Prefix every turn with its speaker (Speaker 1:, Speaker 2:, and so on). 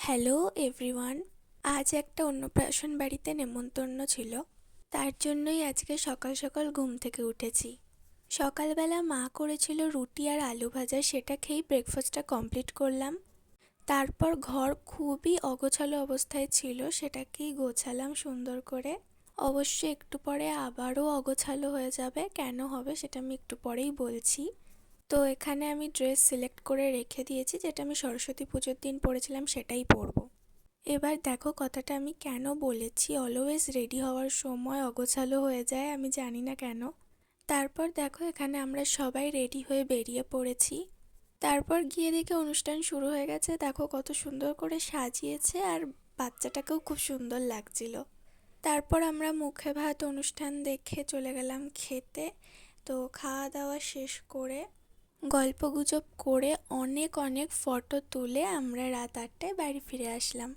Speaker 1: Hello everyone. আজ একটা অন্নপ্রাশন বাড়িতে নেমন্তন্ন ছিল, তার জন্যই আজকে সকাল সকাল ঘুম থেকে উঠেছি। সকালবেলা মা করেছিল রুটি আর আলু ভাজা, সেটা খেয়েই ব্রেকফাস্টটা কমপ্লিট করলাম। তারপর ঘর খুবই অগোছালো অবস্থায় ছিল, সেটাকেই গোছালাম সুন্দর করে। অবশ্যই একটু পরে আবারও অগোছালো হয়ে যাবে, কেন হবে সেটা আমি একটু পরেই বলছি। তো এখানে আমি ড্রেস সিলেক্ট করে রেখে দিয়েছি, যেটা আমি সরস্বতী পুজোর দিন পরেছিলাম সেটাই পরবো। এবার দেখো কথাটা আমি কেন বলেছি অলওয়েজ রেডি হওয়ার সময় অগোছালো হয়ে যায়, আমি জানি না কেন। তারপর দেখো এখানে আমরা সবাই রেডি হয়ে বেরিয়ে পড়েছি। তারপর গিয়ে দেখে অনুষ্ঠান শুরু হয়ে গেছে। দেখো কত সুন্দর করে সাজিয়েছে, আর বাচ্চাটাকেও খুব সুন্দর লাগছিল। তারপর আমরা মুখে ভাত অনুষ্ঠান দেখে চলে গেলাম খেতে। তো খাওয়া দাওয়া শেষ করে গল্পগুজব করে অনেক অনেক ফটো তুলে আমরা রাত 8টায় বাড়ি ফিরে আসলাম।